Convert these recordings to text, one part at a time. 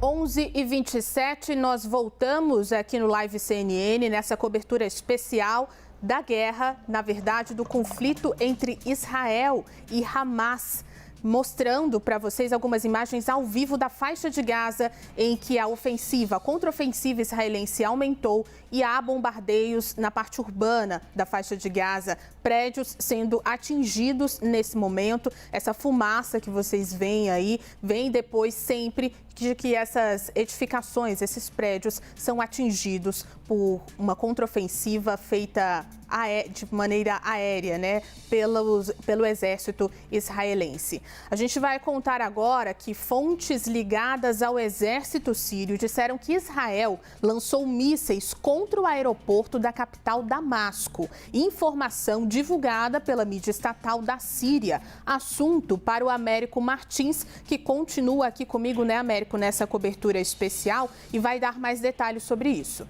11h27, nós voltamos aqui no Live CNN, nessa cobertura especial da guerra, na verdade, do conflito entre Israel e Hamas, mostrando para vocês algumas imagens ao vivo da faixa de Gaza, em que a contraofensiva israelense aumentou e há bombardeios na parte urbana da faixa de Gaza, prédios sendo atingidos nesse momento. Essa fumaça que vocês veem aí, vem depois sempre de que essas edificações, esses prédios, são atingidos por uma contraofensiva feita de maneira aérea, né, pelo exército israelense. A gente vai contar agora que fontes ligadas ao exército sírio disseram que Israel lançou mísseis contra o aeroporto da capital Damasco. Informação divulgada pela mídia estatal da Síria. Assunto para o Américo Martins, que continua aqui comigo, né, Américo, nessa cobertura especial e vai dar mais detalhes sobre isso.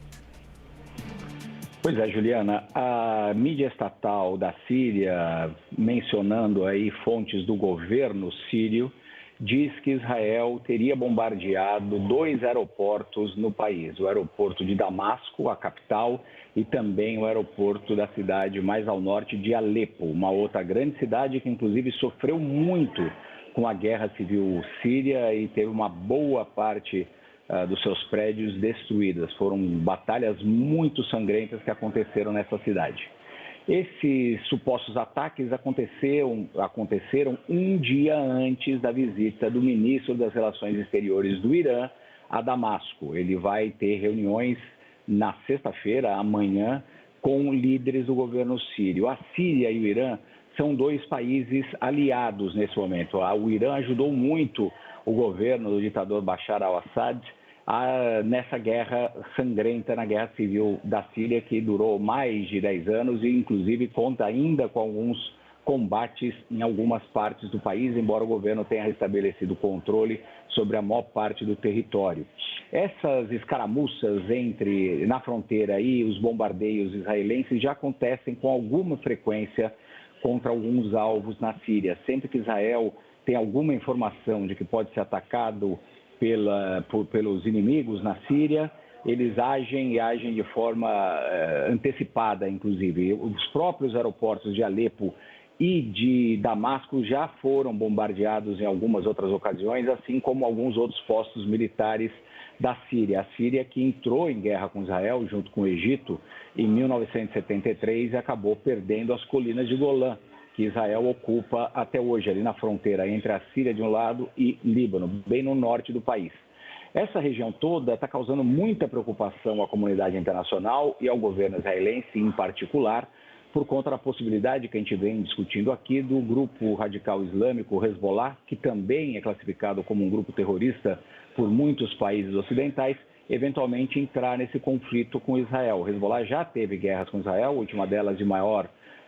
Pois é, Juliana, a mídia estatal da Síria, mencionando aí fontes do governo sírio, diz que Israel teria bombardeado 2 aeroportos no país, o aeroporto de Damasco, a capital, e também o aeroporto da cidade mais ao norte de Alepo, uma outra grande cidade que inclusive sofreu muito com a guerra civil síria e teve uma boa parte dos seus prédios destruídas. Foram batalhas muito sangrentas que aconteceram nessa cidade. Esses supostos ataques aconteceram um dia antes da visita do ministro das Relações Exteriores do Irã a Damasco. Ele vai ter reuniões na sexta-feira, amanhã, com líderes do governo sírio. A Síria e o Irã são 2 países aliados nesse momento. O Irã ajudou muito o governo do ditador Bashar al-Assad nessa guerra sangrenta, na guerra civil da Síria, que durou mais de 10 anos e, inclusive, conta ainda com alguns combates em algumas partes do país, embora o governo tenha restabelecido o controle sobre a maior parte do território. Essas escaramuças na fronteira e os bombardeios israelenses já acontecem com alguma frequência contra alguns alvos na Síria. Sempre que Israel tem alguma informação de que pode ser atacado pelos inimigos na Síria, eles agem de forma antecipada, inclusive. Os próprios aeroportos de Alepo e de Damasco já foram bombardeados em algumas outras ocasiões, assim como alguns outros postos militares da Síria. A Síria, que entrou em guerra com Israel, junto com o Egito, em 1973 e acabou perdendo as colinas de Golã, que Israel ocupa até hoje, ali na fronteira entre a Síria de um lado e Líbano, bem no norte do país. Essa região toda está causando muita preocupação à comunidade internacional e ao governo israelense em particular, por conta da possibilidade que a gente vem discutindo aqui do grupo radical islâmico Hezbollah, que também é classificado como um grupo terrorista por muitos países ocidentais, eventualmente entrar nesse conflito com Israel. O Hezbollah já teve guerras com Israel, a última delas de maior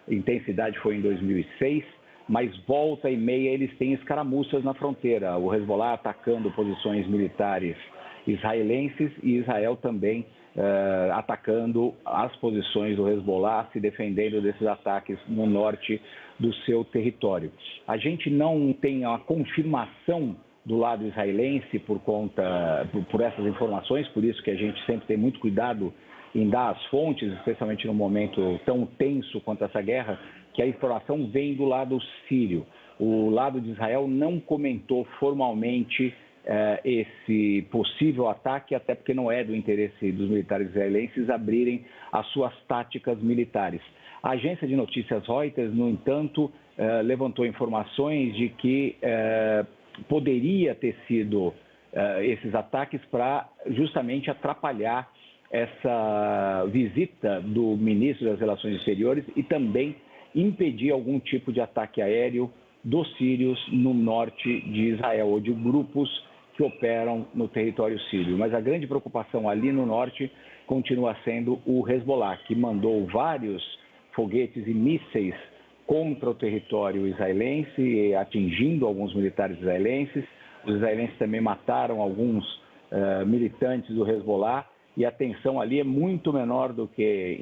intensidade foi em 2006, mas volta e meia eles têm escaramuças na fronteira. O Hezbollah atacando posições militares israelenses e Israel também atacando as posições do Hezbollah, se defendendo desses ataques no norte do seu território. A gente não tem a confirmação do lado israelense por essas informações, por isso que a gente sempre tem muito cuidado em dar as fontes, especialmente num momento tão tenso quanto essa guerra, que a informação vem do lado sírio. O lado de Israel não comentou formalmente esse possível ataque, até porque não é do interesse dos militares israelenses abrirem as suas táticas militares. A agência de notícias Reuters, no entanto, levantou informações de que poderia ter sido esses ataques para justamente atrapalhar essa visita do ministro das Relações Exteriores e também impedir algum tipo de ataque aéreo dos sírios no norte de Israel, ou de grupos que operam no território sírio. Mas a grande preocupação ali no norte continua sendo o Hezbollah, que mandou vários foguetes e mísseis contra o território israelense, atingindo alguns militares israelenses. Os israelenses também mataram alguns militantes do Hezbollah, e a tensão ali é muito menor do que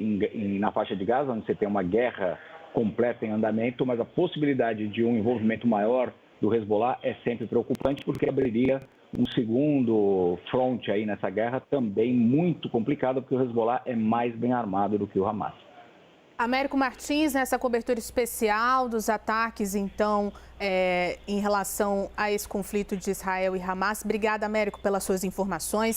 na faixa de Gaza, onde você tem uma guerra completa em andamento, mas a possibilidade de um envolvimento maior do Hezbollah é sempre preocupante, porque abriria um segundo fronte aí nessa guerra também muito complicado, porque o Hezbollah é mais bem armado do que o Hamas. Américo Martins, nessa cobertura especial dos ataques, então, em relação a esse conflito de Israel e Hamas. Obrigada, Américo, pelas suas informações.